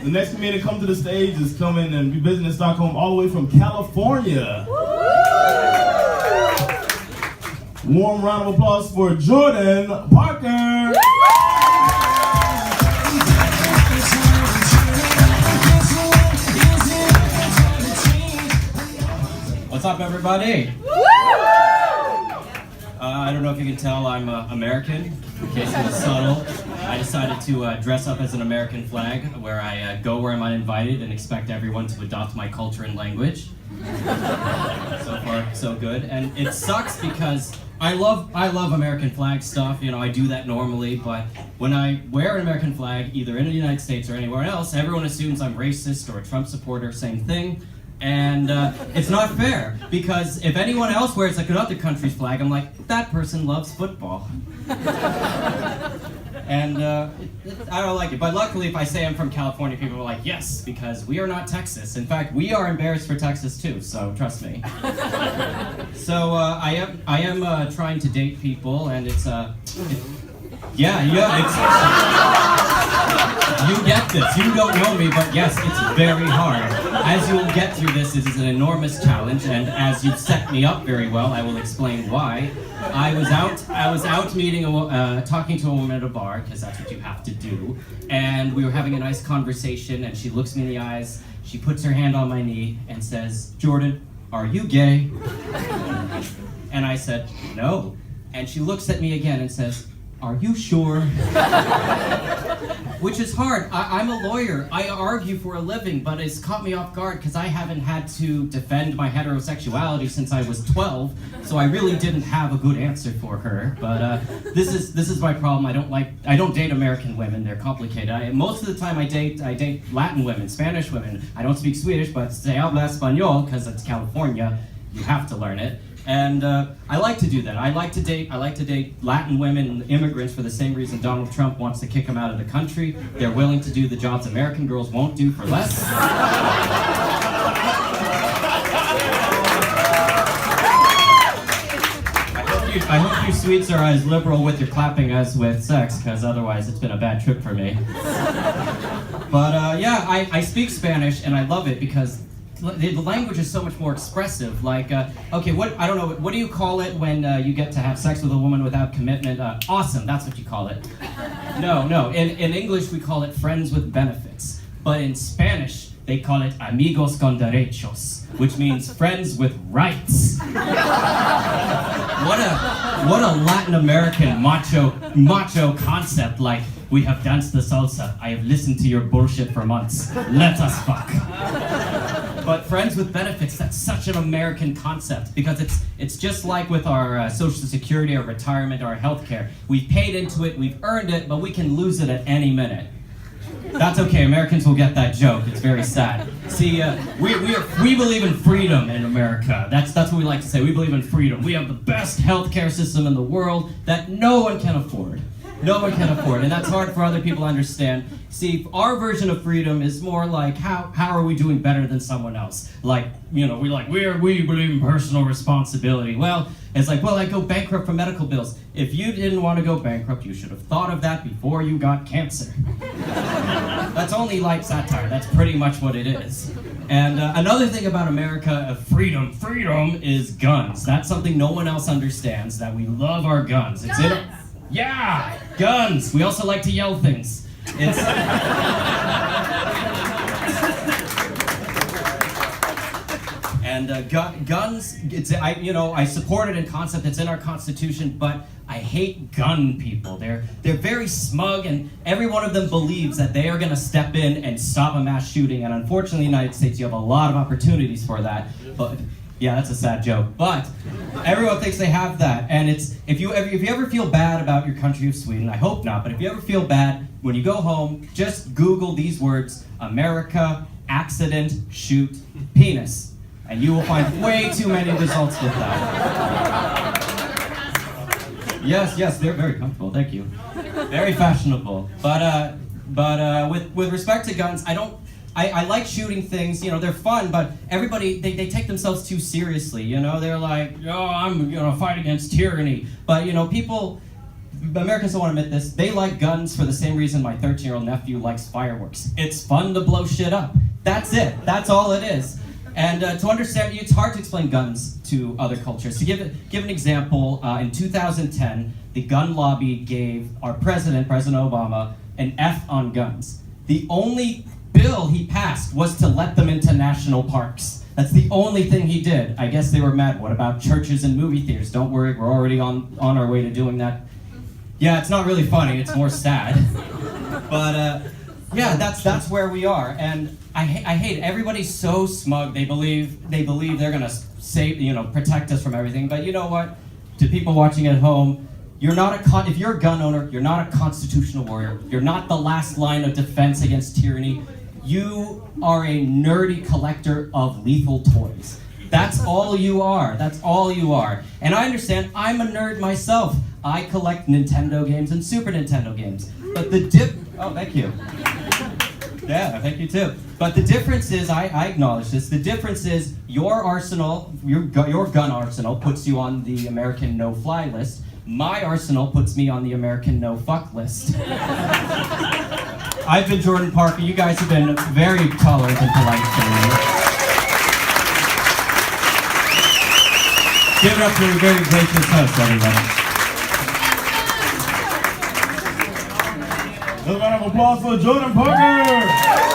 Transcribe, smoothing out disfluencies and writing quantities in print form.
The next comedian to come to the stage is coming and be visiting Stockholm all the way from California. Warm round of applause for Jordan Parker. What's up, everybody? I don't know if you can tell I'm American, in case it was subtle. I decided to dress up as an American flag, where I go where I'm uninvited and expect everyone to adopt my culture and language. So far, so good. And it sucks because I love American flag stuff. You know, I do that normally, but when I wear an American flag, either in the United States or anywhere else, everyone assumes I'm racist or a Trump supporter, same thing. And it's not fair, because if anyone else wears like another country's flag, I'm like, that person loves football. And I don't like it. But luckily, if I say I'm from California, people are like, yes, because we are not Texas. In fact, we are embarrassed for Texas too, so trust me. So I am trying to date people, and it's you get this. You don't know me, but yes, it's very hard. As you will get through this, it is an enormous challenge, and as you've set me up very well, I will explain why. I was out meeting, talking to a woman at a bar, because that's what you have to do, and we were having a nice conversation, and she looks me in the eyes, she puts her hand on my knee, and says, "Jordan, are you gay?" And I said, "No." And she looks at me again and says, "Are you sure?" Which is hard. I'm a lawyer. I argue for a living, but it's caught me off guard because I haven't had to defend my heterosexuality since I was 12, so I really didn't have a good answer for her. But this is my problem. I don't date American women. They're complicated. Most of the time I date Latin women, Spanish women. I don't speak Swedish, but se habla español because it's California. You have to learn it. And I like to do that. I like to date Latin women and immigrants for the same reason Donald Trump wants to kick them out of the country. They're willing to do the jobs American girls won't do for less. I hope you Swedes are as liberal with your clapping as with sex, because otherwise it's been a bad trip for me. But yeah, I speak Spanish and I love it because the language is so much more expressive. Like, okay, what do you call it when you get to have sex with a woman without commitment? Awesome, that's what you call it. No, in English we call it friends with benefits. But in Spanish, they call it amigos con derechos, which means friends with rights. What a Latin American macho concept, like, we have danced the salsa, I have listened to your bullshit for months, let us fuck. But friends with benefits, that's such an American concept, because it's just like with our Social Security, our retirement, our healthcare. We've paid into it, we've earned it, but we can lose it at any minute. That's okay, Americans will get that joke, it's very sad. See, we believe in freedom in America. That's what we like to say, we believe in freedom. We have the best healthcare system in the world that no one can afford. No one can afford, and that's hard for other people to understand. See, our version of freedom is more like, how are we doing better than someone else? Like, you know, we believe in personal responsibility. Well, it's like, well, I go bankrupt for medical bills. If you didn't want to go bankrupt, you should have thought of that before you got cancer. That's only light satire. That's pretty much what it is. And another thing about America, freedom is guns. That's something no one else understands, that we love our guns. It's in Yeah, guns. We also like to yell things. It's and guns. I support it in concept. It's in our Constitution, but I hate gun people. They're very smug, and every one of them believes that they are going to step in and stop a mass shooting. And unfortunately, in the United States, you have a lot of opportunities for that, but. Yeah, that's a sad joke. But everyone thinks they have that, and it's if you ever feel bad about your country of Sweden, I hope not, but if you ever feel bad, when you go home, just Google these words: America, accident, shoot, penis, and you will find way too many results with that. Yes, they're very comfortable. Thank you. Very fashionable. But with respect to guns, I like shooting things, you know, they're fun, but everybody, they take themselves too seriously, you know, they're like, oh, I'm gonna fight against tyranny. But, you know, people Americans don't want to admit this, they like guns for the same reason my 13-year-old nephew likes fireworks. It's fun to blow shit up. That's it. That's all it is. And to understand, it's hard to explain guns to other cultures. To give an example, in 2010, the gun lobby gave our President Obama, an F on guns. The only bill he passed was to let them into national parks. That's the only thing he did. I guess they were mad. What about churches and movie theaters? Don't worry, we're already on our way to doing that. Yeah, it's not really funny, it's more sad. But yeah, that's where we are. And I hate it. Everybody's so smug. They believe they're gonna save, protect us from everything. But you know what? To people watching at home, if you're a gun owner, you're not a constitutional warrior. You're not the last line of defense against tyranny. You are a nerdy collector of lethal toys. That's all you are. That's all you are. And I understand, I'm a nerd myself. I collect Nintendo games and Super Nintendo games. But oh, thank you. Yeah, thank you too. But the difference is, I acknowledge this, the difference is your arsenal, your gun arsenal puts you on the American no-fly list. My arsenal puts me on the American no-fuck list. I've been Jordan Parker. You guys have been very tolerant and polite to me. Give it up to a very gracious host, everybody. Another round of applause for Jordan Parker!